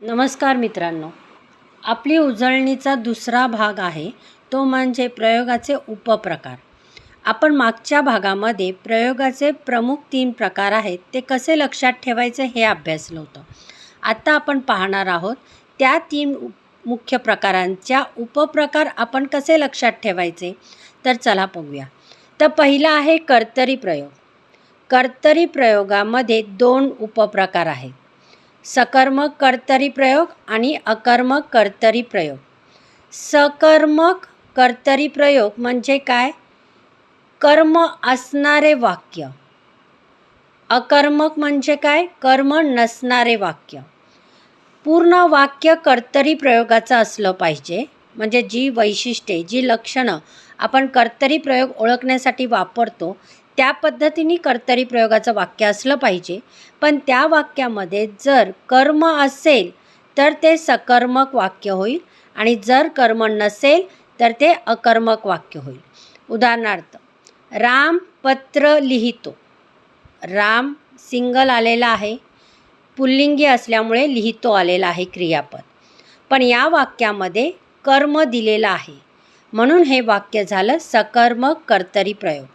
नमस्कार मित्रांनो, आपली उजळणीचा दुसरा भाग आहे तो म्हणजे प्रयोगाचे उपप्रकार. आपण मागच्या भागामध्ये प्रयोगाचे प्रमुख 3 प्रकार आहेत ते कसे लक्षात ठेवायचे हे अभ्यासलं होतं. आता आपण पाहणार आहोत त्या 3 मुख्य प्रकारांच्या उपप्रकार आपण कसे लक्षात ठेवायचे. तर चला बघूया. तर पहिला आहे कर्तरी प्रयोग. कर्तरी प्रयोगामध्ये 2 उपप्रकार आहेत, सकर्मक कर्तरी प्रयोग आणि अकर्मक कर्तरी प्रयोग. सकर्मक कर्तरी प्रयोग म्हणजे काय? कर्म असणारे वाक्य. अकर्मक म्हणजे काय? कर्म नसणारे वाक्य. पूर्ण वाक्य कर्तरी प्रयोगाचं असलं पाहिजे. म्हणजे जी वैशिष्ट्ये, जी लक्षणं आपण कर्तरी प्रयोग ओळखण्यासाठी वापरतो त्या पद्धतीने कर्तरी प्रयोगाचं वाक्य असलं पाहिजे. पण त्या वाक्यामध्ये जर कर्म असेल तर ते सकर्मक वाक्य होईल आणि जर कर्म नसेल तर ते अकर्मक वाक्य होईल. उदाहरणार्थ, राम पत्र लिहितो. राम सिंगल आलेला आहे, पुल्लिंगी असल्यामुळे लिहितो आलेला आहे क्रियापद. पण या वाक्यामध्ये कर्म दिलेला आहे म्हणून हे वाक्य झालं सकर्मक कर्तरी प्रयोग.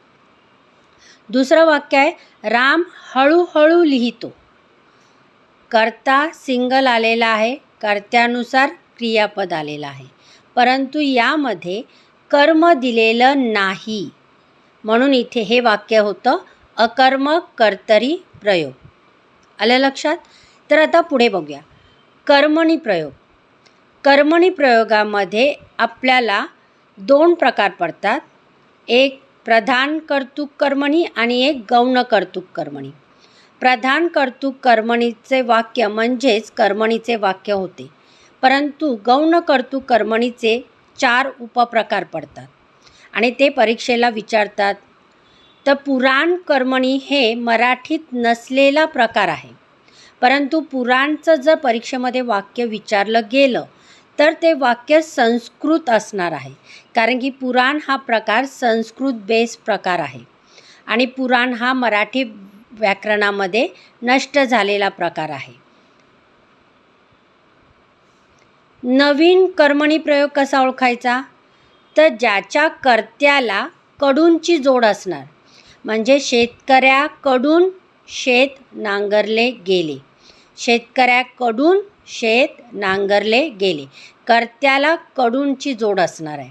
दुसरं वाक्य आहे, राम हळूहळू लिहितो. कर्ता सिंगल आलेला आहे, कर्त्यानुसार क्रियापद आलेलं आहे, परंतु यामध्ये कर्म दिलेलं नाही म्हणून इथे हे वाक्य होतं अकर्मक कर्तरी प्रयोग. आलं लक्षात? तर आता पुढे बघूया. कर्मणी प्रयोग. कर्मणी प्रयोगामध्ये आपल्याला 2 प्रकार पडतात. एक प्रधान कर्तृक कर्मणी आणि एक गौण कर्तृक कर्मणी. प्रधान कर्तृक कर्मणीचे वाक्य म्हणजेच कर्मणीचे वाक्य होते, परंतु गौण कर्तृक कर्मणीचे 4 उपप्रकार पडतात आणि ते परीक्षेला विचारतात. तर पुराण कर्मणी हे मराठीत नसलेला प्रकार आहे, परंतु पुराणचं जर परीक्षेमध्ये वाक्य विचारलं गेलं तर ते वाक्य संस्कृत असणार आहे, कारण की पुराण हा प्रकार संस्कृत बेस प्रकार आहे आणि पुराण हा मराठी व्याकरणामध्ये नष्ट झालेला प्रकार आहे. नवीन कर्मणी प्रयोग कसा ओळखायचा? तर ज्याच्या कर्त्याला कडूनची जोड असणार. म्हणजे शेतकऱ्याकडून शेत नांगरले गेले. शेतकऱ्याकडून शेत नांगरले गेले. कर्त्याला कडूनची जोड असणार आहे.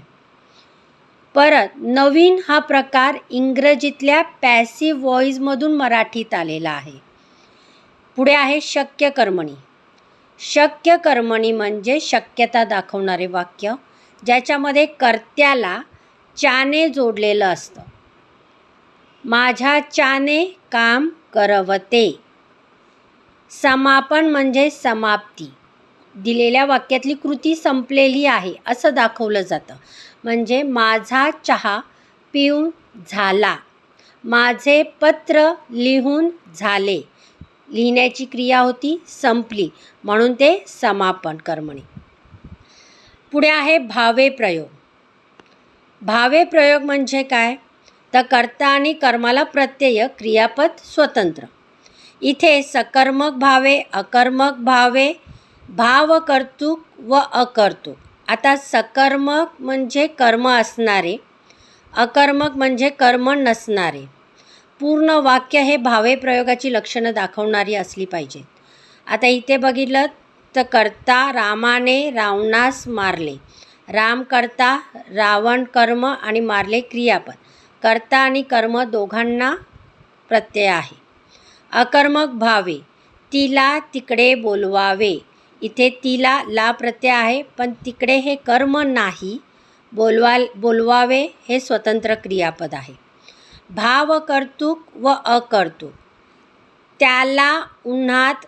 परत नवीन हा प्रकार इंग्रजीतल्या पॅसिव्ह व्हॉईसमधून मराठीत आलेला आहे. पुढे आहे शक्य कर्मणी. शक्य कर्मणी म्हणजे शक्यता दाखवणारे वाक्य ज्याच्यामध्ये कर्त्याला च्याने जोडलेलं असतं. माझ्या च्याने काम करवते. समापन म्हणजे समाप्ती. दिलेल्या वाक्यातली कृती संपलेली आहे असं दाखवलं जातं. म्हणजे माझा चहा पिऊन झाला. माझे पत्र लिहून झाले. लिहिण्याची क्रिया होती, संपली, म्हणून ते समापन कर्मणी. पुढे आहे भावे प्रयोग. भावे प्रयोग म्हणजे काय? तर कर्ता आणि कर्माला प्रत्यय, क्रियापद स्वतंत्र. इथे सकर्मक भावे, अकर्मक भावे, भावकर्तृक व अकर्तृक. आता सकर्मक म्हणजे कर्म असणारे, अकर्मक म्हणजे कर्म नसणारे. पूर्ण वाक्य हे भावे प्रयोगाची लक्षणं दाखवणारी असली पाहिजेत. आता इथे बघितलं तर कर्ता रामाने रावणास मारले. राम कर्ता, रावण कर्म आणि मारले क्रियापद. कर्ता आणि कर्म दोघांना प्रत्यय आहे. अकर्मक भावे, तिला तिकडे बोलवावे. इथे तिला ला प्रत्यय आहे, पण तिकडे हे कर्म नाही. बोलवावे हे स्वतंत्र क्रियापद आहे. भावकर्तृक व अकर्तृक. त्याला उन्हात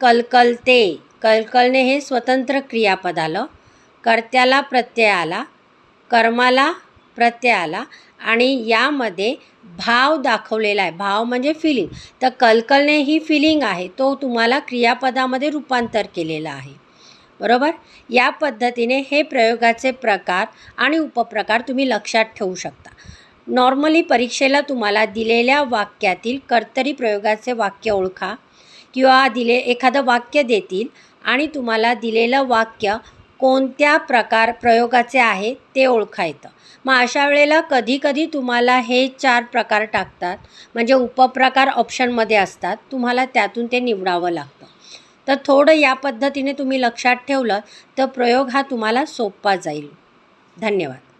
कलकलते. कलकलणे हे स्वतंत्र क्रियापद आलं. कर्त्याला प्रत्यय आला, कर्माला प्रत्यय आला आणि यामध्ये भाव दाखवलेला आहे. भाव म्हणजे फिलिंग. तर कलकलणे ही फिलिंग आहे, तो तुम्हाला क्रियापदामध्ये रूपांतर केलेलं आहे. बरोबर? या पद्धतीने हे प्रयोगाचे प्रकार आणि उपप्रकार तुम्ही लक्षात ठेवू शकता. नॉर्मली परीक्षेला तुम्हाला दिलेल्या वाक्यातील कर्तरी प्रयोगाचे वाक्य ओळखा किंवा एखादं वाक्य देतील आणि तुम्हाला दिलेलं वाक्य कोणत्या प्रयोगाचे आहे ते ओळखा येतं. मग अशा वेळेला कधीकधी तुम्हाला हे 4 प्रकार टाकतात, म्हणजे उपप्रकार ऑप्शनमध्ये असतात, तुम्हाला त्यातून ते निवडावं लागतं. तर थोडं या पद्धतीने तुम्ही लक्षात ठेवलं तर प्रयोग हा तुम्हाला सोपा जाईल. धन्यवाद.